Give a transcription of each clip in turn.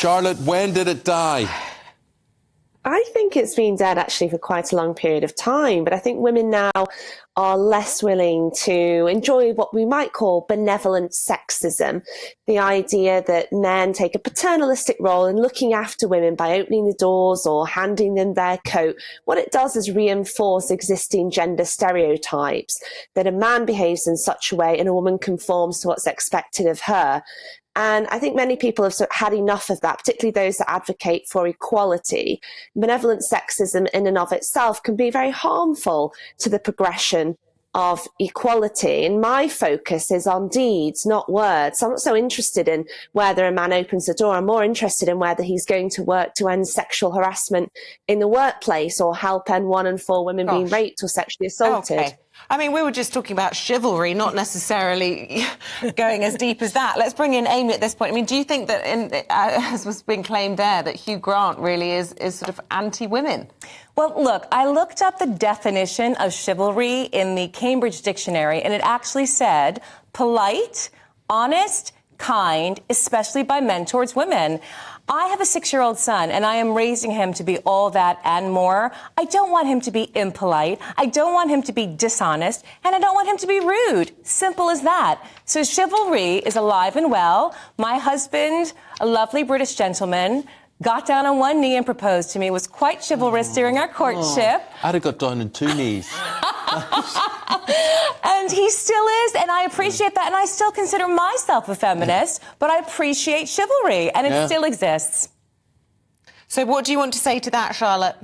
Charlotte, when did it die? I think it's been dead actually for quite a long period of time, but I think women now are less willing to enjoy what we might call benevolent sexism. The idea that men take a paternalistic role in looking after women by opening the doors or handing them their coat. What it does is reinforce existing gender stereotypes, that a man behaves in such a way and a woman conforms to what's expected of her. And I think many people have sort of had enough of that, particularly those that advocate for equality. Benevolent sexism in and of itself can be very harmful to the progression of equality. And my focus is on deeds, not words. I'm not so interested in whether a man opens the door. I'm more interested in whether he's going to work to end sexual harassment in the workplace or help end 1 in 4 women being raped or sexually assaulted. Okay. I mean, we were just talking about chivalry, not necessarily going as deep as that. Let's bring in Amy at this point. I mean, do you think that, as was being claimed there, that Hugh Grant really is sort of anti-women? Well, look, I looked up the definition of chivalry in the Cambridge Dictionary, and it actually said polite, honest, kind, especially by men towards women. I have a 6-year-old son, and I am raising him to be all that and more. I don't want him to be impolite. I don't want him to be dishonest, and I don't want him to be rude. Simple as that. So chivalry is alive and well. My husband, a lovely British gentleman, got down on one knee and proposed to me. It was quite chivalrous during our courtship. I'd have got down on 2 knees. And he still is, and I appreciate that, and I still consider myself a feminist, but I appreciate chivalry, and it still exists. So what do you want to say to that, Charlotte?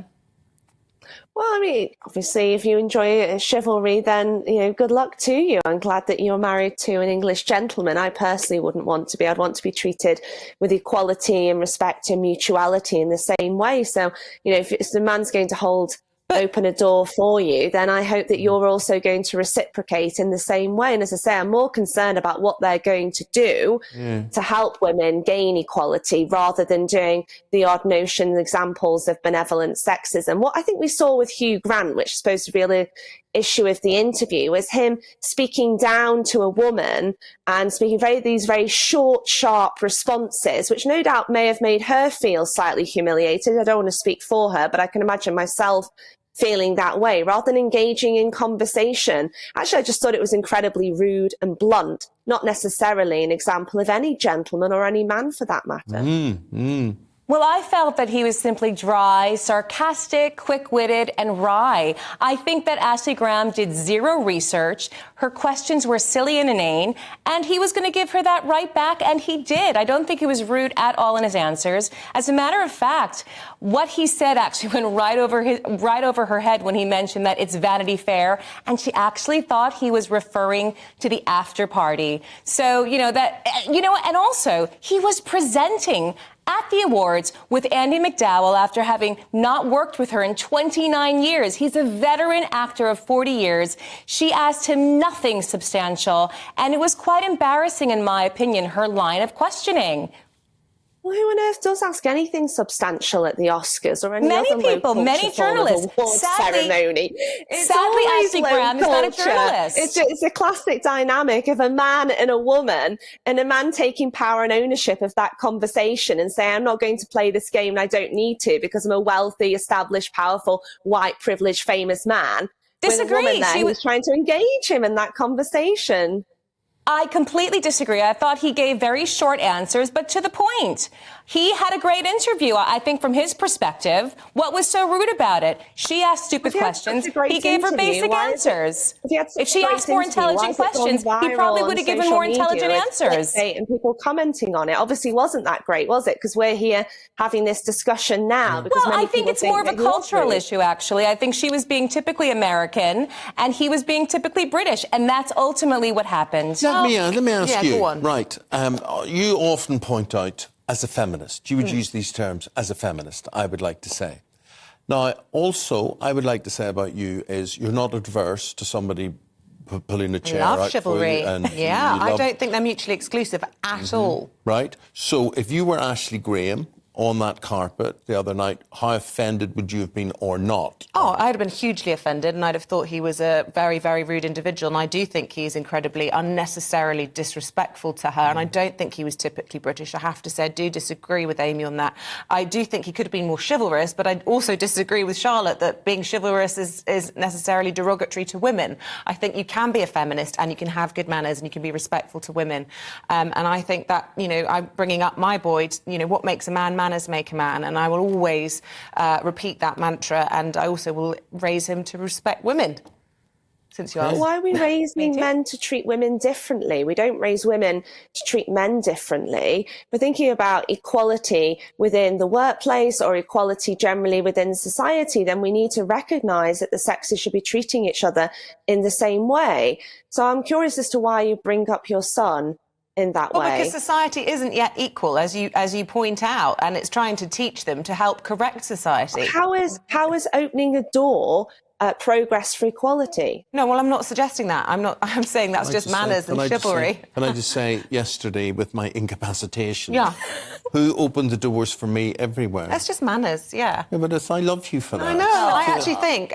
Well, I mean, obviously, if you enjoy chivalry, then, you know, good luck to you. I'm glad that you're married to an English gentleman. I personally wouldn't want to be. I'd want to be treated with equality and respect and mutuality in the same way. So, you know, if the man's going to open a door for you, then I hope that you're also going to reciprocate in the same way. And as I say, I'm more concerned about what they're going to do to help women gain equality rather than doing the odd notion examples of benevolent sexism. What I think we saw with Hugh Grant, which is supposed to be the issue of the interview, was him speaking down to a woman and speaking these very short, sharp responses, which no doubt may have made her feel slightly humiliated. I don't want to speak for her, but I can imagine myself feeling that way, rather than engaging in conversation. Actually, I just thought it was incredibly rude and blunt, not necessarily an example of any gentleman or any man for that matter. Well, I felt that he was simply dry, sarcastic, quick-witted, and wry. I think that Ashley Graham did zero research. Her questions were silly and inane, and he was going to give her that right back, and he did. I don't think he was rude at all in his answers. As a matter of fact, what he said actually went right over her head when he mentioned that it's Vanity Fair, and she actually thought he was referring to the after party. So, and also, he was presenting at the awards with Andie MacDowell after having not worked with her in 29 years. He's a veteran actor of 40 years. She asked him nothing substantial, and it was quite embarrassing, in my opinion, her line of questioning. Well, who on earth does ask anything substantial at the Oscars or any many other people, low many journalists. Ceremony? Sadly, Ashley Graham is not a journalist. It's a classic dynamic of a man and a woman, and a man taking power and ownership of that conversation and saying, I'm not going to play this game and I don't need to because I'm a wealthy, established, powerful, white, privileged, famous man. Disagree. With a woman there who was trying to engage him in that conversation. I completely disagree. I thought he gave very short answers, but to the point. He had a great interview, I think, from his perspective. What was so rude about it? She asked stupid questions. He gave her basic answers. If she asked more intelligent questions, he probably would have given more intelligent answers. And people commenting on it. Obviously wasn't that great, was it? Because we're here having this discussion now. Well, I think it's more of a cultural issue, actually. I think she was being typically American and he was being typically British. And that's ultimately what happened. Let me ask you. Go on. Right. You often point out, as a feminist, you would use these terms as a feminist, I would like to say. Now, also, I would like to say about you is you're not adverse to somebody pulling a chair out chivalry. for you. And I don't think they're mutually exclusive at all. Right? So if you were Ashley Graham on that carpet the other night, how offended would you have been or not? Oh, I'd have been hugely offended, and I'd have thought he was a very, very rude individual. And I do think he's incredibly unnecessarily disrespectful to her. And I don't think he was typically British. I have to say, I do disagree with Amy on that. I do think he could have been more chivalrous, but I also disagree with Charlotte that being chivalrous is necessarily derogatory to women. I think you can be a feminist and you can have good manners and you can be respectful to women. And I think that, you know, I'm bringing up my boy, you know, what makes a man, manners make a man. And I will always repeat that mantra, and I also will raise him to respect women. Since you asked. Why are we raising men to treat women differently? We don't raise women to treat men differently. We're thinking about equality within the workplace or equality generally within society, then we need to recognise that the sexes should be treating each other in the same way. So I'm curious as to why you bring up your son in that way. Well, because society isn't yet equal, as you point out, and it's trying to teach them to help correct society. How is opening a door progress for equality? No, well, I'm not suggesting that. I'm saying that's just manners and chivalry. Can I just say, yesterday with my incapacitation, who opened the doors for me everywhere? That's just manners, yeah. Yeah, but I love you for that. I know. I actually think,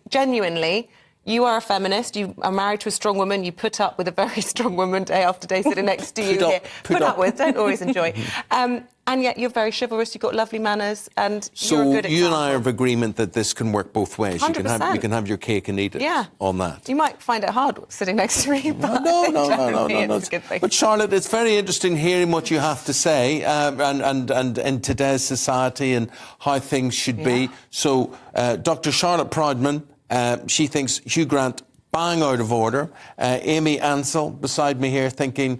genuinely, you are a feminist. You are married to a strong woman. You put up with a very strong woman day after day sitting next to you here. Put up with, don't always enjoy. And yet you're very chivalrous. You've got lovely manners, and you're a good example. So you and I are of agreement that this can work both ways. 100%. You can have your cake and eat it on that. You might find it hard sitting next to me, but no. It's a good thing. But Charlotte, it's very interesting hearing what you have to say, and in today's society and how things should be. So Dr. Charlotte Proudman, she thinks Hugh Grant bang out of order. Amy Anzel beside me here thinking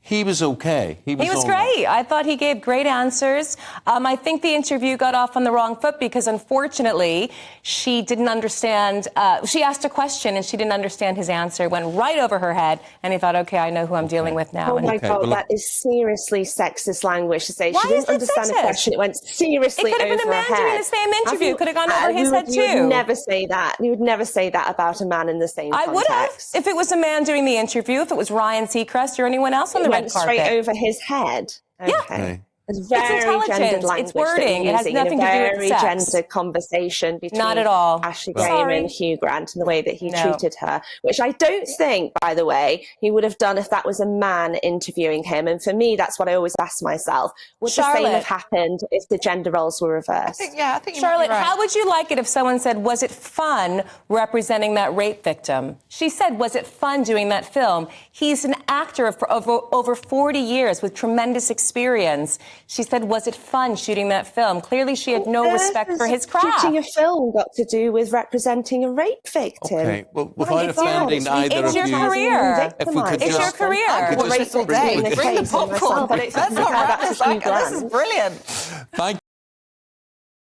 he was okay. He was great. I thought he gave great answers. I think the interview got off on the wrong foot because, unfortunately, she didn't understand. She asked a question and she didn't understand his answer. It went right over her head, and he thought, OK, I know who I'm dealing with now. Oh, my God, that is seriously sexist language to say. Why she didn't understand the question. It went seriously over her head. It could have been a man doing the same interview. Could have gone over his head, too. You would never say that. You would never say that about a man in the same context. I would have. If it was a man doing the interview, if it was Ryan Seacrest or anyone else on the red carpet. Straight over his head. Okay. Yeah. It's very gendered language. It's wording. It has nothing to do with very sex. gendered conversation between Not at all. Ashley Graham and Hugh Grant and the way that he treated her, which I don't think, by the way, he would have done if that was a man interviewing him. And for me, that's what I always ask myself. Would the same have happened if the gender roles were reversed? I think Charlotte, right. how would you like it if someone said, was it fun representing that rape victim? She said, was it fun doing that film? He's an actor for over 40 years with tremendous experience. She said, was it fun shooting that film? Clearly, she had no respect for his craft. Shooting a film got to do with representing a rape victim. Okay, well, without offending either of you... It's your career. It's your career. Bring the popcorn. Let's not wrap this. This is brilliant. Thank